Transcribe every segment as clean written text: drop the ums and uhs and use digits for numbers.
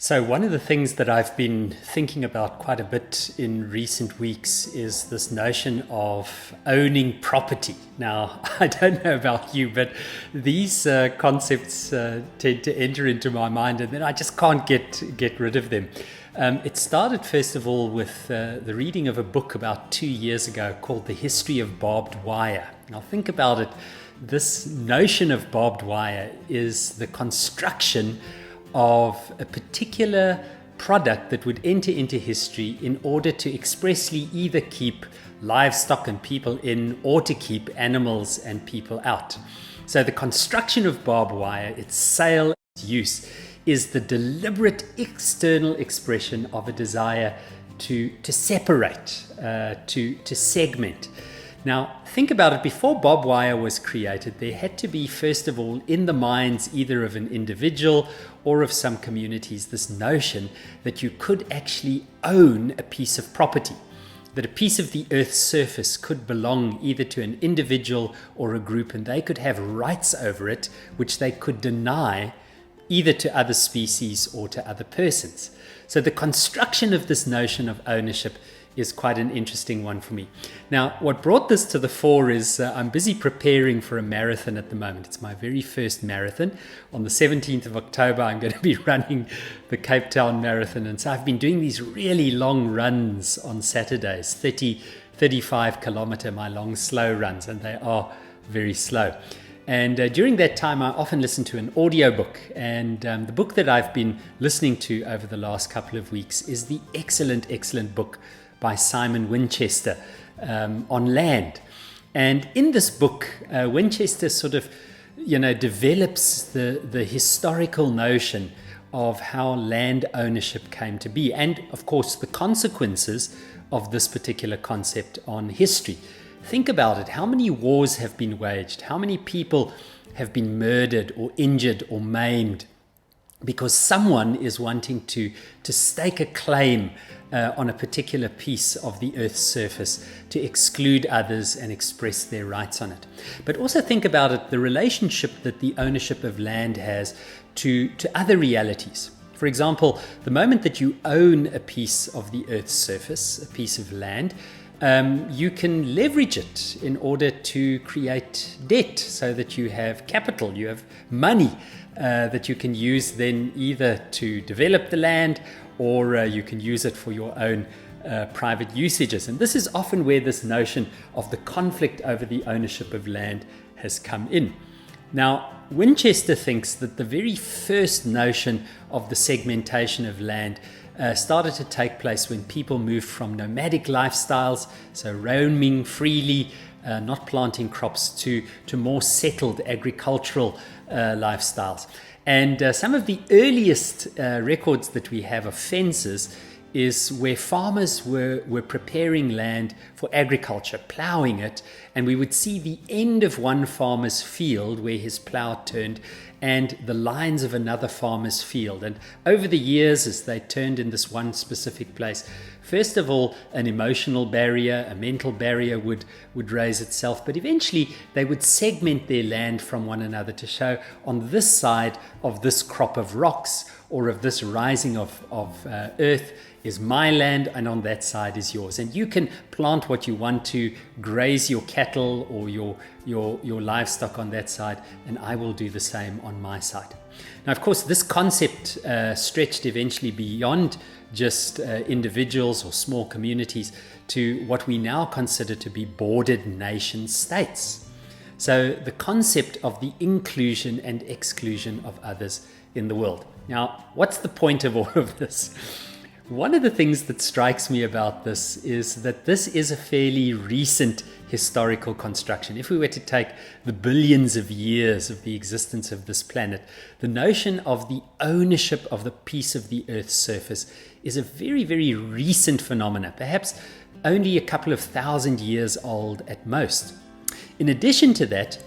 So one of the things that I've been thinking about quite a bit in recent weeks is this notion of owning property. Now, I don't know about you, but these concepts tend to enter into my mind, and then I just can't get rid of them. It started, first of all, with the reading of a book about 2 years ago called The History of Barbed Wire. Now, think about it. This notion of barbed wire is the construction of a particular product that would enter into history in order to expressly either keep livestock and people in or to keep animals and people out. So the construction of barbed wire, its sale, its use, is the deliberate external expression of a desire to separate, to segment. Now, think about it. Before barbed wire was created, there had to be, first of all, in the minds either of an individual or of some communities, this notion that you could actually own a piece of property, that a piece of the earth's surface could belong either to an individual or a group, and they could have rights over it, which they could deny either to other species or to other persons. So the construction of this notion of ownership is quite an interesting one for me. Now, what brought this to the fore is I'm busy preparing for a marathon at the moment. It's my very first marathon. On the 17th of October, I'm going to be running the Cape Town Marathon. And so I've been doing these really long runs on Saturdays, 30, 35 kilometer, my long, slow runs, and they are very slow. And during that time, I often listen to an audiobook. And the book that I've been listening to over the last couple of weeks is the excellent book by Simon Winchester on land. And in this book, Winchester sort of, develops the historical notion of how land ownership came to be, and of course the consequences of this particular concept on history. Think about it. How many wars have been waged? How many people have been murdered or injured or maimed because someone is wanting to stake a claim on a particular piece of the earth's surface, to exclude others and express their rights on it. But also think about it, the relationship that the ownership of land has to other realities. For example, the moment that you own a piece of the earth's surface, a piece of land, you can leverage it in order to create debt so that you have capital, you have money that you can use then either to develop the land or you can use it for your own private usages. And this is often where this notion of the conflict over the ownership of land has come in. Now, Winchester thinks that the very first notion of the segmentation of land started to take place when people moved from nomadic lifestyles, so roaming freely, not planting crops, to more settled agricultural lifestyles. And some of the earliest records that we have of fences is where farmers were preparing land for agriculture, ploughing it, and we would see the end of one farmer's field where his plough turned and the lines of another farmer's field. And over the years, as they turned in this one specific place, first of all, an emotional barrier, a mental barrier would raise itself, but eventually they would segment their land from one another to show on this side of this crop of rocks or of this rising of earth is my land, and on that side is yours. And you can plant what you want to, graze your cattle or your livestock on that side, and I will do the same on my side. Now, of course, this concept stretched eventually beyond just individuals or small communities to what we now consider to be bordered nation states. So the concept of the inclusion and exclusion of others in the world. Now, what's the point of all of this? One of the things that strikes me about this is that this is a fairly recent historical construction. If we were to take the billions of years of the existence of this planet, the notion of the ownership of the piece of the Earth's surface is a very, very recent phenomenon, perhaps only a couple of thousand years old at most. In addition to that,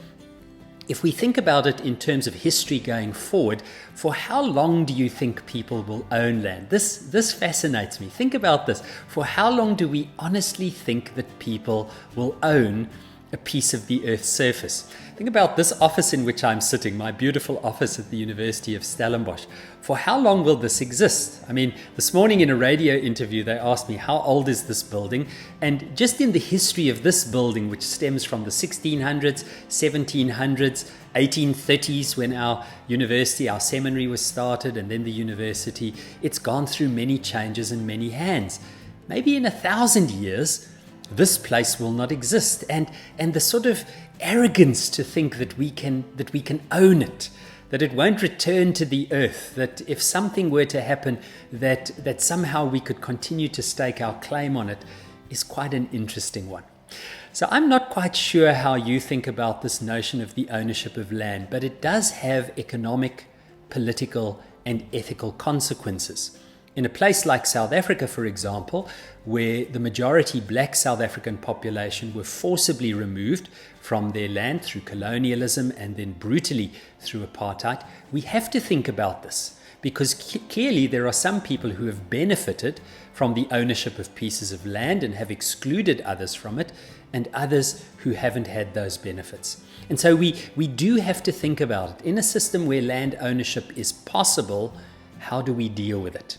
if we think about it in terms of history going forward, for how long do you think people will own land? This fascinates me. Think about this. For how long do we honestly think that people will own a piece of the Earth's surface. Think about this office in which I'm sitting, my beautiful office at the University of Stellenbosch. For how long will this exist? I mean, this morning in a radio interview, they asked me, how old is this building? And just in the history of this building, which stems from the 1600s, 1700s, 1830s, when our university, our seminary was started, and then the university, it's gone through many changes and many hands. Maybe in 1,000 years, this place will not exist. And the sort of arrogance to think that we can own it, that it won't return to the earth, that if something were to happen, that somehow we could continue to stake our claim on it, is quite an interesting one. So I'm not quite sure how you think about this notion of the ownership of land, but it does have economic, political, and ethical consequences. In a place like South Africa, for example, where the majority black South African population were forcibly removed from their land through colonialism and then brutally through apartheid, we have to think about this, because clearly there are some people who have benefited from the ownership of pieces of land and have excluded others from it, and others who haven't had those benefits. And so we do have to think about it. In a system where land ownership is possible, how do we deal with it?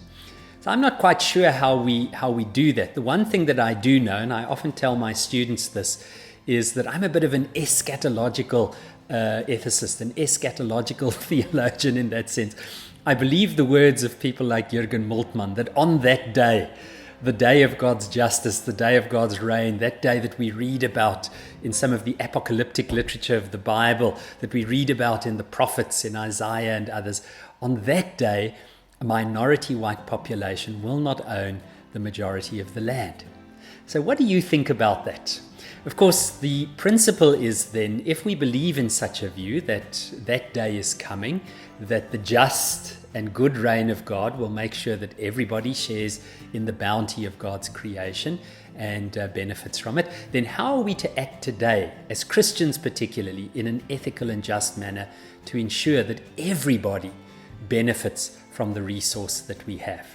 So I'm not quite sure how we do that. The one thing that I do know, and I often tell my students this, is that I'm a bit of an eschatological ethicist, an eschatological theologian in that sense. I believe the words of people like Jürgen Moltmann, that on that day, the day of God's justice, the day of God's reign, that day that we read about in some of the apocalyptic literature of the Bible, that we read about in the prophets, in Isaiah and others, on that day, a minority white population will not own the majority of the land. So what do you think about that? Of course, the principle is then, if we believe in such a view that that day is coming, that the just and good reign of God will make sure that everybody shares in the bounty of God's creation and benefits from it, then how are we to act today, as Christians particularly, in an ethical and just manner to ensure that everybody benefits from the resource that we have?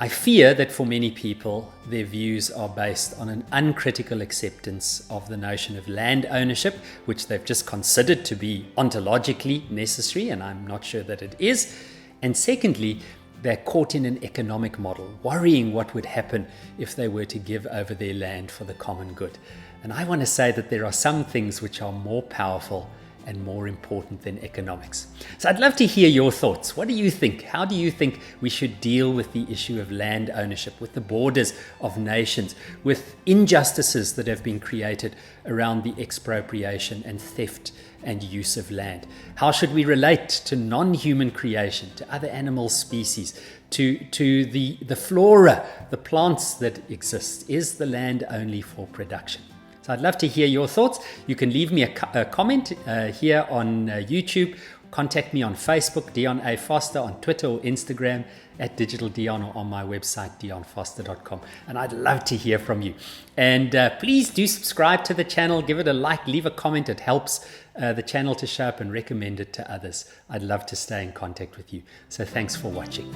I fear that for many people, their views are based on an uncritical acceptance of the notion of land ownership, which they've just considered to be ontologically necessary, and I'm not sure that it is. And secondly, they're caught in an economic model, worrying what would happen if they were to give over their land for the common good. And I want to say that there are some things which are more powerful and more important than economics. So I'd love to hear your thoughts. What do you think? How do you think we should deal with the issue of land ownership, with the borders of nations, with injustices that have been created around the expropriation and theft and use of land? How should we relate to non-human creation, to other animal species, to the flora, the plants that exist? Is the land only for production? I'd love to hear your thoughts. You can leave me a comment here on YouTube. Contact me on Facebook, Dion A. Foster, on Twitter or Instagram at Digital Dion, or on my website, dionfoster.com. And I'd love to hear from you. And please do subscribe to the channel. Give it a like, leave a comment. It helps the channel to show up, and recommend it to others. I'd love to stay in contact with you. So thanks for watching.